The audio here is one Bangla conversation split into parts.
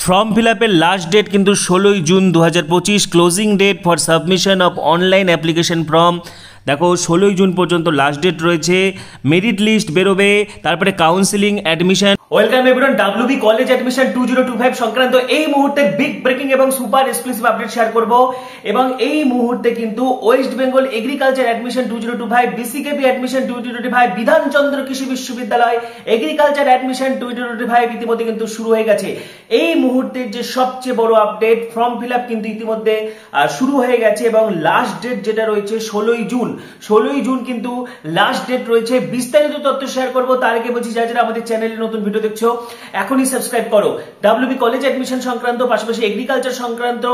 ফর্ম ফিল আপের লাস্ট ডেট কিন্তু 16ই June 2025, closing date for submission of online application form. দেখো 16ই জুন পর্যন্ত লাস্ট ডেট রয়েছে। মেরিট লিস্ট বেরোবে, তারপরে counselling, admission. Welcome everyone, WB college admission 2025 সংক্রান্ত এই মুহূর্তে বিগ ব্রেকিং এবং সুপার এক্সক্লুসিভ আপডেট শেয়ার করব। এবং এই মুহূর্তে কিন্তু West Bengal agriculture admission 2025, BCKV admission 2025, Bidhan Chandra Krishi Viswavidyalaya agriculture admission 2025 ইতিমধ্যে কিন্তু শুরু হয়ে গেছে। এই মুহূর্তের যে সবচেয়ে বড় আপডেট, ফর্ম ফিল আপ কিন্তু ইতিমধ্যে শুরু হয়ে গেছে এবং লাস্ট ডেট যেটা রয়েছে 16ই জুন। 16ই জুন কিন্তু লাস্ট ডেট রয়েছে। বিস্তারিত তথ্য শেয়ার করব, তার আগে বলছি যারা আমাদের চ্যানেলে নতুন ভিডিও দেখছো এখনই সাবস্ক্রাইব করো। ডাব্লিউবি কলেজ অ্যাডমিশন সংক্রান্ত, পাশাপাশি এগ্রিকালচার সংক্রান্ত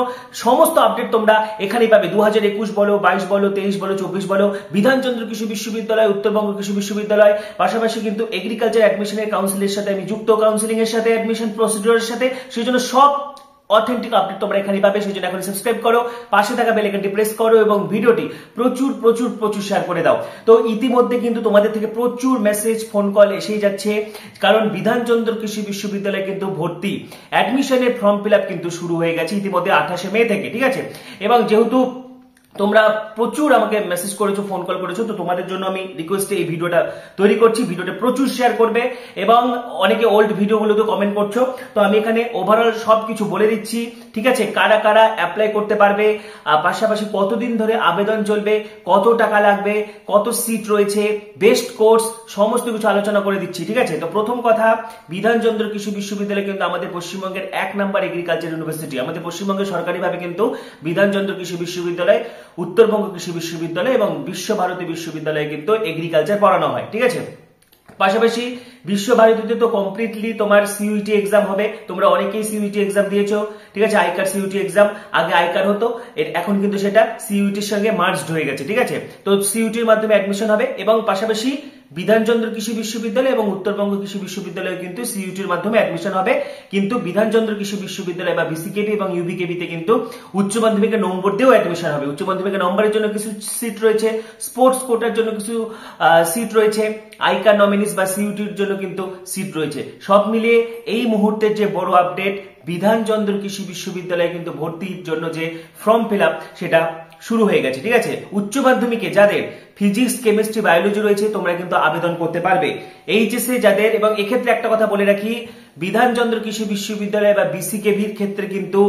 সমস্ত আপডেট তোমরা এখানেই পাবে। 2021 বলো, 22 বলো, 23 বলো, 24 বলো, বিধানচন্দ্র কৃষি বিশ্ববিদ্যালয়, উত্তরবঙ্গ কৃষি বিশ্ববিদ্যালয়, পাশাপাশি কিন্তু এগ্রিকালচার অ্যাডমিশনের কাউন্সিলের সাথে আমি যুক্ত, কাউন্সিলিং এর সাথে, অ্যাডমিশন প্রসিডিউরের সাথে, সেই জন্য সব অথেন্টিক আপডেট তোমরা এখানে পাবে। সেই জন্য এখন সাবস্ক্রাইব করো, পাশে থাকা বেল আইকনটি প্রেস করো এবং ভিডিওটি প্রচুর প্রচুর প্রচুর শেয়ার করে দাও। তো ইতিমধ্যে কিন্তু তোমাদের থেকে প্রচুর মেসেজ, ফোন কল এসেই যাচ্ছে, কারণ বিধানচন্দ্র কৃষি বিশ্ববিদ্যালয়ে কিন্তু ভর্তি অ্যাডমিশনের ফর্ম ফিল আপ কিন্তু শুরু হয়ে গেছে ইতিমধ্যে 28শে মে থেকে, ঠিক আছে। এবং যেহেতু তোমরা প্রচুর আমাকে মেসেজ করেছো, ফোন কল করেছো, তো তোমাদের জন্য আমি রিকোয়েস্টে এই ভিডিওটা তৈরি করছি। ভিডিওটা প্রচুর শেয়ার করবে এবং অনেকে ওল্ড ভিডিওগুলোতে কমেন্ট করছো, তো আমি এখানে ওভারঅল সবকিছু বলে দিচ্ছি, ঠিক আছে। কারা কারা অ্যাপ্লাই করতে পারবে, পাশাপাশি কতদিন ধরে আবেদন চলবে, কত টাকা লাগবে, কত সিট রয়েছে, বেস্ট কোর্স, সমস্ত কিছু আলোচনা করে দিচ্ছি, ঠিক আছে। তো প্রথম কথা, বিধানচন্দ্র কৃষি বিশ্ববিদ্যালয় কিন্তু আমাদের পশ্চিমবঙ্গের 1 নম্বর এগ্রিকালচার ইউনিভার্সিটি। আমাদের পশ্চিমবঙ্গে সরকারিভাবে কিন্তু বিধানচন্দ্র কৃষি বিশ্ববিদ্যালয়, উত্তরবঙ্গ কৃষি বিশ্ববিদ্যালয় এবং বিশ্বভারতী বিশ্ববিদ্যালয়ে কিন্তু এগ্রিকালচার পড়ানো হয়, ঠিক আছে। পাশাপাশি বিশ্বভারতীতে তো কমপ্লিটলি তোমার সিইউটি এক্সাম হবে। তোমরা অনেকেই সিইউটি এক্সাম দিয়েছো, ঠিক আছে। আইকার সিইউটি এক্সাম, আগে আইকার হতো, এখন কিন্তু সেটা সিইউটির সঙ্গে মার্জড হয়ে গেছে, ঠিক আছে। তো সিইউটির মাধ্যমে অ্যাডমিশন হবে এবং পাশাপাশি বিধানচন্দ্র কৃষি বিশ্ববিদ্যালয় এবং উত্তরবঙ্গ কৃষি বিশ্ববিদ্যালয়ে কিন্তু সিইউটির মাধ্যমে অ্যাডমিশন হবে। কিন্তু বিধানচন্দ্র কৃষি বিশ্ববিদ্যালয় বা বিসিকেবি এবং ইউবিকেবিতে কিন্তু উচ্চ মাধ্যমিকের নম্বর দিয়েও অ্যাডমিশন হবে। উচ্চ মাধ্যমিকের নম্বরের জন্য কিছু সিট রয়েছে, স্পোর্টস কোটার জন্য কিছু সিট রয়েছে, আইকার নমিনিস বা সিইউটির জন্য কিন্তু সিট রয়েছে। সব মিলিয়ে এই মুহূর্তের যে বড় আপডেট, বিধানচন্দ্র কৃষি বিশ্ববিদ্যালয়ে কিন্তু ভর্তির জন্য যে ফর্ম ফিল আপ সেটা শুরু হয়ে গেছে, ঠিক আছে। উচ্চ মাধ্যমিকে যাদের ফিজিক্স, কেমিস্ট্রি, বায়োলজি রয়েছে তোমরা কিন্তু আবেদন করতে পারবে। এইচএসএ যাদের, এবং এক্ষেত্রে একটা কথা বলে রাখি, বিধানচন্দ্র কৃষি বিশ্ববিদ্যালয় বা বিসিকেভির ক্ষেত্রে কিন্তু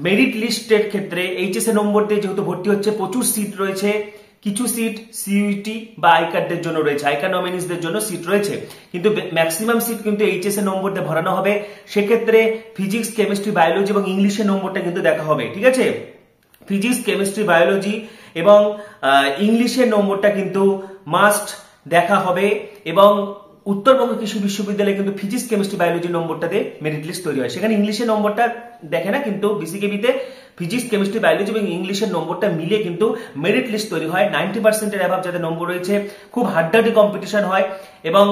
মেরিট লিস্টের ক্ষেত্রে এইচএসএ নম্বর দিয়ে যেহেতু ভর্তি হচ্ছে, প্রচুর সিট রয়েছে। কিছু সিট সিইউটি বা আইকারদের জন্য রয়েছে, আইকার নমিনিসদের জন্য সিট রয়েছে, কিন্তু ম্যাক্সিমাম সিট কিন্তু এইচএসএ নম্বর দিয়ে ভরানো হবে। সেক্ষেত্রে ফিজিক্স, কেমিস্ট্রি, বায়োলজি এবং ইংলিশের নম্বরটা কিন্তু দেখা হবে, ঠিক আছে। ফিজিক্স, কেমিস্ট্রি, বায়োলজি এবং ইংলিশের নম্বরটা কিন্তু মাস্ট দেখা হবে। এবং উত্তরবঙ্গ কৃষি বিশ্ববিদ্যালয়ে কিন্তু ফিজিক্স, কেমিস্ট্রি, বায়োলজির নম্বরটাতে মেরিট লিস্ট তৈরি হয়। সেখানে ইংলিশের নম্বরটা দেখে না, কিন্তু বিসিকেবিতে ফিজিক্স, কেমিস্ট্রি, বায়োলজি এবং ইংলিশের নম্বরটা মিলে কিন্তু মেরিট লিস্ট তৈরি হয়। 90%-এর অ্যাভাব যাদের নম্বর রয়েছে, খুব হাড্ডাহাড্ডি কম্পিটিশন হয়। এবং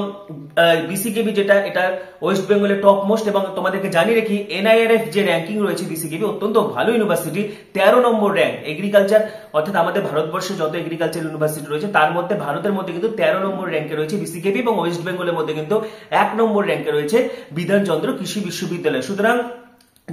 বিসিকেবি যেটা, এটা ওয়েস্ট বেঙ্গলের টপ মোস্ট। এবং তোমাদেরকে জানিয়ে রাখি, এনআইআরএফ যে র্যাঙ্কিং রয়েছে বিসিকেবি, অত্যন্ত ভালো ইউনিভার্সিটি, 13 নম্বর র্যাঙ্ক এগ্রিকালচার, অর্থাৎ আমাদের ভারতবর্ষে যত এগ্রিকালচার ইউনিভার্সিটি রয়েছে তার মধ্যে ভারতের মধ্যে কিন্তু 13 নম্বর র্যাঙ্কে রয়েছে বিসিকেবি, এবং ওয়েস্ট বেঙ্গলের মধ্যে কিন্তু 1 নম্বর র্যাঙ্কে রয়েছে বিধানচন্দ্র কৃষি বিশ্ববিদ্যালয়। সুতরাং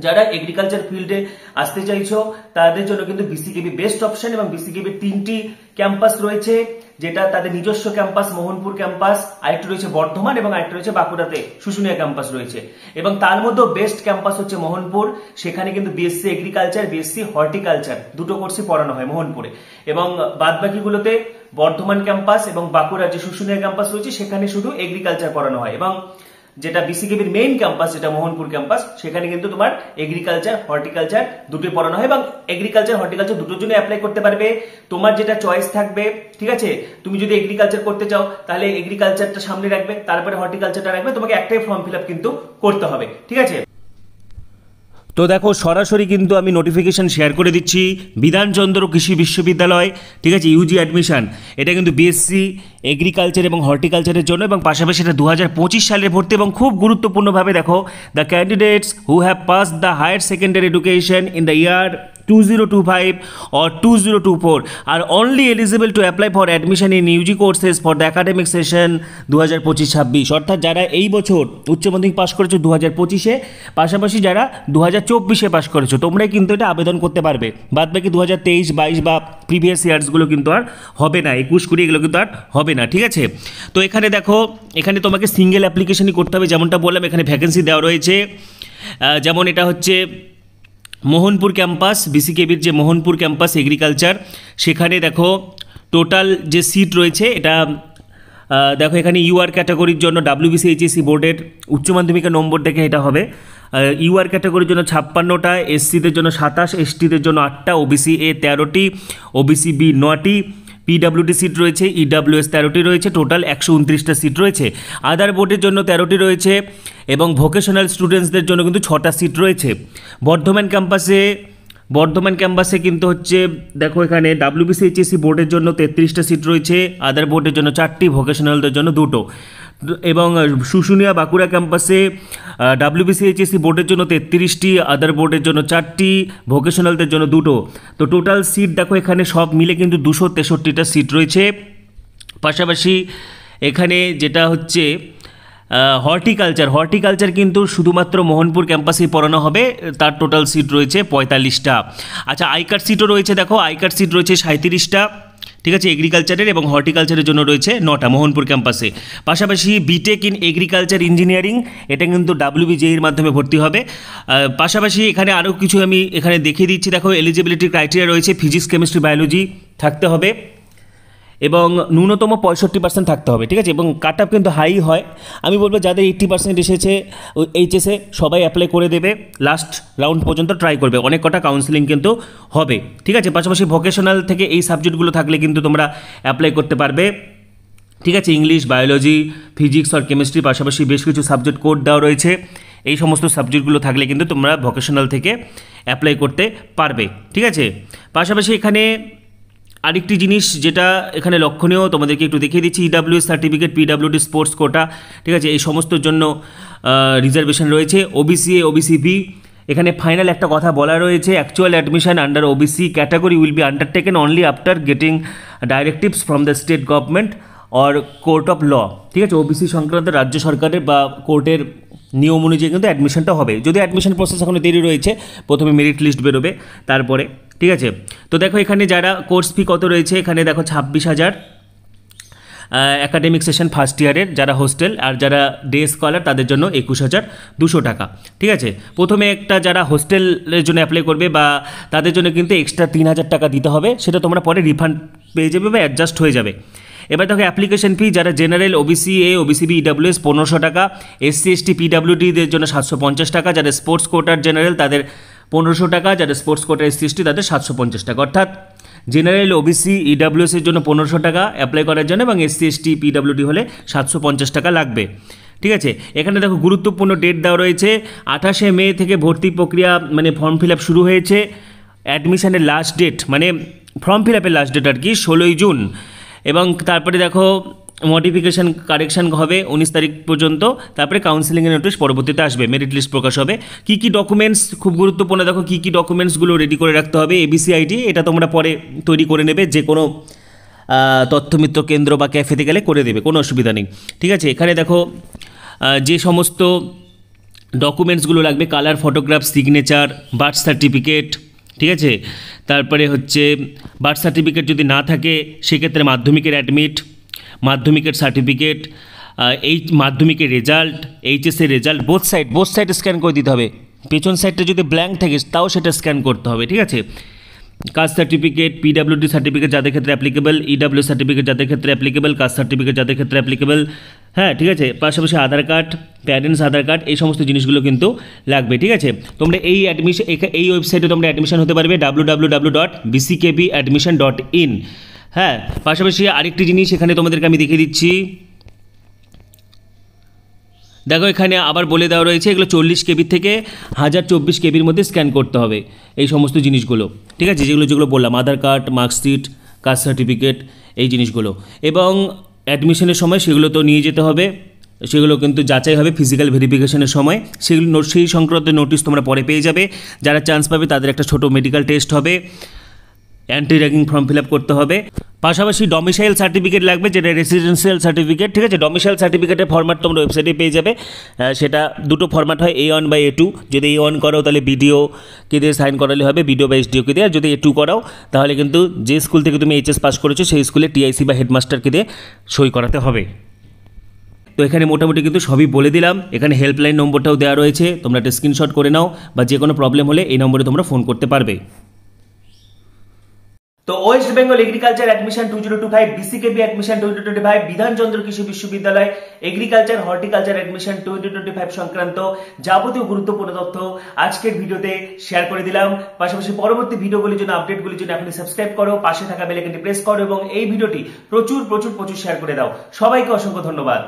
যারা এগ্রিকালচার ফিল্ডে আসতে চাইছো তাদের জন্য কিন্তু বিসিকেবি বেস্ট অপশন। এবং বিসিকেবির 3টি ক্যাম্পাস রয়েছে, যেটা তাদের নিজস্ব ক্যাম্পাস মোহনপুর ক্যাম্পাস, আরেকটা রয়েছে বর্ধমান এবং আরেকটা রয়েছে বাঁকুড়াতে শুশুনিয়া ক্যাম্পাস রয়েছে। এবং তার মধ্যে বেস্ট ক্যাম্পাস হচ্ছে মোহনপুর। সেখানে কিন্তু বিএসসি এগ্রিকালচার, বিএসসি হর্টিকালচার দুটো কোর্সই পড়ানো হয় মোহনপুরে। এবং বাদবাকিগুলোতে বর্ধমান ক্যাম্পাস এবং বাঁকুড়ার যে শুশুনিয়া ক্যাম্পাস রয়েছে সেখানে শুধু এগ্রিকালচার পড়ানো হয়। এবং যেটা বিসিকেবির মেইন ক্যাম্পাস, যেটা মোহনপুর ক্যাম্পাস, সেখানে কিন্তু তোমার এগ্রিকালচার, হর্টিকালচার দুটোই পড়ানো হয়। এবং এগ্রিকালচার, হর্টিকালচার দুটোর জন্য অ্যাপ্লাই করতে পারবে। তোমার যেটা চয়েস থাকবে, ঠিক আছে। তুমি যদি এগ্রিকালচার করতে চাও তাহলে এগ্রিকালচারটা সামনে রাখবে, তারপরে হর্টিকালচারটা রাখবে। তোমাকে একটাই ফর্ম ফিল আপ কিন্তু করতে হবে, ঠিক আছে। তো দেখো, সরাসরি কিন্তু আমি নোটিফিকেশন শেয়ার করে দিচ্ছি। বিধানচন্দ্র কৃষি বিশ্ববিদ্যালয়, ঠিক আছে, ইউজি অ্যাডমিশন, এটা কিন্তু বিএসসি এগ্রিকালচার এবং হর্টিকালচারের জন্য, এবং পাশাপাশি এটা 2025 সালের ভর্তি। এবং খুব গুরুত্বপূর্ণভাবে দেখো, the candidates who have pass the higher secondary education in the year 2025 or 2024 are only eligible to apply for admission in UG courses for the academic session 2025-26 অর্থাৎ যারা এই বছর উচ্চ মাধ্যমিক পাশ করেছো 2025-এ, পাশাপাশি যারা 2024-এ পাশ করেছো তোমরাই কিন্তু এটা আবেদন করতে পারবে। বাদ বাকি 2023-22 বা প্রিভিয়াস ইয়ার্সগুলো কিন্তু আর হবে না, 21-20 এগুলো কিন্তু আর হবে না, ঠিক আছে। তো এখানে দেখো, এখানে তোমাকে সিঙ্গেল অ্যাপ্লিকেশনই করতে হবে, যেমনটা বললাম এখানে ভ্যাকেন্সি দেওয়া রয়েছে। যেমন এটা হচ্ছে মোহনপুর ক্যাম্পাস, বিসিকেবির যে মোহনপুর ক্যাম্পাস এগ্রিকালচার, সেখানে দেখো টোটাল যে সিট রয়েছে এটা দেখো এখানে ইউআর ক্যাটাগরির জন্য WBCHSC বোর্ডের উচ্চ মাধ্যমিকের নম্বর দেখে এটা হবে। ইউআর ক্যাটাগরির জন্য 56টা, এসসিদের জন্য 27, এসটিদের জন্য 8টা, ওবিসি এ 13টি, ওবিসি বি 9টি, পিডাব্লিউডি সিট রয়েছে, ইডাব্লিউএস 13টি রয়েছে, টোটাল 129টা সিট রয়েছে। আদার বোর্ডের জন্য 13টি রয়েছে এবং ভোকেশনাল স্টুডেন্টসদের জন্য কিন্তু 6টা সিট রয়েছে। বর্ধমান ক্যাম্পাসে কিন্তু হচ্ছে দেখো এখানে WBCHSC বোর্ডের জন্য 33টা সিট রয়েছে, আদার বোর্ডের জন্য 4টি, ভোকেশনালদের জন্য 2টো। এবং শুশুনিয়া বাঁকুড়া ক্যাম্পাসে WBCHSC বোর্ডের জন্য 33টি, আদার বোর্ডের জন্য 4টি, ভোকেশনালদের জন্য 2টো। তো টোটাল সিট দেখো এখানে সব মিলে কিন্তু 263টা সিট রয়েছে। পাশাপাশি এখানে যেটা হচ্ছে হর্টিকালচার কিন্তু শুধুমাত্র মোহনপুর ক্যাম্পাসেই পড়ানো হবে, তার টোটাল সিট রয়েছে 45টা। আচ্ছা, আইকার সিটও রয়েছে, দেখো আইকার সিট রয়েছে 37টা, ঠিক আছে, এগ্রিকালচারের এবং হর্টিকালচারের জন্য রয়েছে 9টা মোহনপুর ক্যাম্পাসে। পাশাপাশি বিটেক ইন এগ্রিকালচার ইঞ্জিনিয়ারিং, এটা কিন্তু WBJEর মাধ্যমে ভর্তি হবে। পাশাপাশি এখানে আরও কিছু আমি এখানে দেখিয়ে দিচ্ছি, দেখো এলিজিবিলিটি ক্রাইটেরিয়া রয়েছে, ফিজিক্স, কেমিস্ট্রি, বায়োলজি থাকতে হবে এবং ন্যূনতম 65% থাকতে হবে, ঠিক আছে, এবং কাট অফ কিন্তু হাই হয়। আমি বলবো যাদের 80% এসেছে এইচএসে সবাই অ্যাপ্লাই করে দেবে, লাস্ট রাউন্ড পর্যন্ত ট্রাই করবে, অনেক কটা কাউন্সিলিং কিন্তু হবে, ঠিক আছে। পাশাপাশি ভোকেশনাল থেকে এই সাবজেক্টগুলো থাকলে কিন্তু তোমরা অ্যাপ্লাই করতে পারবে, ঠিক আছে। ইংলিশ, বায়োলজি, ফিজিক্স আর কেমিস্ট্রি, পাশাপাশি বেশ কিছু সাবজেক্ট কোড দেওয়া রয়েছে। এই সমস্ত সাবজেক্টগুলো থাকলে কিন্তু তোমরা ভোকেশনাল থেকে অ্যাপ্লাই করতে পারবে, ঠিক আছে। পাশাপাশি এখানে আরেকটি জিনিস যেটা এখানে লক্ষণীয় তোমাদেরকে একটু দেখিয়ে দিচ্ছি, ইডাব্লিউএস সার্টিফিকেট, পিডাব্লিউডি স্পোর্টস কোটা, ঠিক আছে, এই সমস্তর জন্য রিজার্ভেশন রয়েছে। ওবিসি এ, ওবিসি বি, এখানে ফাইনাল একটা কথা বলা রয়েছে, actual admission under OBC category will be undertaken only after getting directives from the state government or court of law, ঠিক আছে। ওবিসি সংক্রান্ত রাজ্য সরকারের বা কোর্টের নিয়ম অনুযায়ী কিন্তু অ্যাডমিশনটা হবে, যদি অ্যাডমিশন প্রসেস এখনো দেরি রয়েছে, প্রথমে মেরিট লিস্ট বেরোবে তারপরে, ঠিক আছে। তো দেখো এখানে যারা কোর্স ফি কত রয়েছে, এখানে দেখো 26,000 অ্যাকাডেমিক সেশন ফার্স্ট ইয়ারের যারা হোস্টেল, আর যারা ডে স্কলার তাদের জন্য 21,200 টাকা, ঠিক আছে। প্রথমে একটা যারা হোস্টেলের জন্য অ্যাপ্লাই করবে বা তাদের জন্য কিন্তু এক্সট্রা 3,000 টাকা দিতে হবে, সেটা তোমরা পরে রিফান্ড পেয়ে যাবে বা অ্যাডজাস্ট হয়ে যাবে। এবার দেখো অ্যাপ্লিকেশন ফি, যারা general, OBC A, OBC B, EWS 1500 টাকা, এসসি এসটি পিডাব্লিউডিদের জন্য 750 টাকা, যারা স্পোর্টস কোটার জেনারেল তাদের 1500 টাকা, যারা স্পোর্টস কোটার এসসি এসটি তাদের 750 টাকা। অর্থাৎ জেনারেল, ওবিসি, ইডাব্লিউএসের জন্য 1500 টাকা অ্যাপ্লাই করার জন্য এবং এসসি এসটি পিডাব্লিউডি হলে 750 টাকা লাগবে, ঠিক আছে। এখানে দেখো গুরুত্বপূর্ণ ডেট দেওয়া রয়েছে, 28শে মে থেকে ভর্তি প্রক্রিয়া মানে ফর্ম ফিল আপ শুরু হয়েছে। অ্যাডমিশনের লাস্ট ডেট মানে ফর্ম ফিল আপের লাস্ট ডেট আর কি 16ই জুন, এবং তারপরে দেখো মডিফিকেশান কারেকশান হবে 19 তারিখ পর্যন্ত, তারপরে কাউন্সিলিংয়ের নোটিশ পরবর্তীতে আসবে, মেরিট লিস্ট প্রকাশ হবে। কী কী ডকুমেন্টস, খুব গুরুত্বপূর্ণ, দেখো কী কী ডকুমেন্টসগুলো রেডি করে রাখতে হবে। এবিসি আইডি, এটা তোমরা পরে তৈরি করে নেবে, যে কোনো তথ্যমিত্র কেন্দ্র বা ক্যাফেতে গেলে করে দেবে, কোনো অসুবিধা নেই, ঠিক আছে। এখানে দেখো যে সমস্ত ডকুমেন্টসগুলো লাগবে, colour photograph, signature, birth certificate, ঠিক আছে। তারপরে হচ্ছে বার্থ সার্টিফিকেট যদি না থাকে সেক্ষেত্রে মাধ্যমিকের অ্যাডমিট, মাধ্যমিকের সার্টিফিকেট, এই মাধ্যমিকের রেজাল্ট, এইচএসের রেজাল্ট, বোথ সাইড স্ক্যান করে দিতে হবে। পেছন সাইডটা যদি ব্ল্যাঙ্ক থাকে তাও সেটা স্ক্যান করতে হবে, ঠিক আছে। কাস্ট সার্টিফিকেট, পিডাব্লিউডি সার্টিফিকেট যাদের ক্ষেত্রে অ্যাপ্লিকেবল, ইডাব্লিউ সার্টিফিকেট যাদের ক্ষেত্রে অ্যাপ্লিকেবল, কাস্ট সার্টিফিকেট যাদের ক্ষেত্রে অ্যাপ্লিকেবল, হ্যাঁ, ঠিক আছে। পাশাপাশি আধার কার্ড, প্যারেন্টস আধার কার্ড, এই সমস্ত জিনিসগুলো কিন্তু লাগবে, ঠিক আছে। তোমরা এই ওয়েবসাইটে তোমরা অ্যাডমিশন হতে পারবে www.bckbadmission.in। হ্যাঁ, পাশাপাশি আরেকটি জিনিস এখানে তোমাদেরকে আমি দেখিয়ে দিচ্ছি, দেখো এখানে আবার বলে দেওয়া রয়েছে, এগুলো 40 কেবি থেকে 1024 কেবির মধ্যে স্ক্যান করতে হবে এই সমস্ত জিনিসগুলো, ঠিক আছে, যেগুলো বললাম, আধার কার্ড, মার্কশিট, কাস্ট সার্টিফিকেট, এই জিনিসগুলো। এবং অ্যাডমিশনের সময় সেগুলো তো নিয়ে যেতে হবে, সেগুলো কিন্তু যাচাই হবে ফিজিক্যাল ভেরিফিকেশনের সময়, সেগুলো সেই সংক্রান্ত নোটিশ তোমরা পরে পেয়ে যাবে। যারা চান্স পাবে তাদের একটা ছোট মেডিকেল টেস্ট হবে, anti ragging form fill up করতে হবে, পাশাপাশি ডমিসাইল সার্টিফিকেট লাগবে, যেটা রেসিডেন্সিয়াল সার্টিফিকেট, ঠিক আছে। ডমিসাইল সার্টিফিকেটের ফরম্যাট তোমরা ওয়েবসাইটে পেয়ে যাবে। সেটা দুটো ফরম্যাট হয়, A1 বা A2। যদি A1 করো তাহলে বিডিওকে দিয়ে সাইন করালে হবে, বিডিও বা এসডিওকে দিয়ে। আর যদি A2 করাও তাহলে কিন্তু যে স্কুল থেকে তুমি এইচএস পাস করেছো সেই স্কুলে টিআইসি বা হেডমাস্টারকে দিয়ে সই করাতে হবে। তো এখানে মোটামুটি কিন্তু সবই বলে দিলাম। এখানে হেল্পলাইন নম্বরটাও দেওয়া রয়েছে, তোমরা একটা স্ক্রিনশট করে নাও, বা যে কোনো প্রবলেম হলে এই নম্বরে তোমরা ফোন করতে পারবে। তো West Bengal agriculture admission 2025, BCKV admission 2025, Bidhan Chandra Krishi Viswavidyalaya agriculture horticulture admission 2025 সংক্রান্ত যাবতীয় গুরুত্বপূর্ণ তথ্য আজকের ভিডিওতে শেয়ার করে দিলাম। পাশাপাশি পরবর্তী ভিডিওগুলির জন্য, আপডেটগুলির জন্য এখনই সাবস্ক্রাইব করো, পাশে থাকা বেল আইকনটি প্রেস করো এবং এই ভিডিওটি প্রচুর শেয়ার করে দাও। সবাইকে অসংখ্য ধন্যবাদ।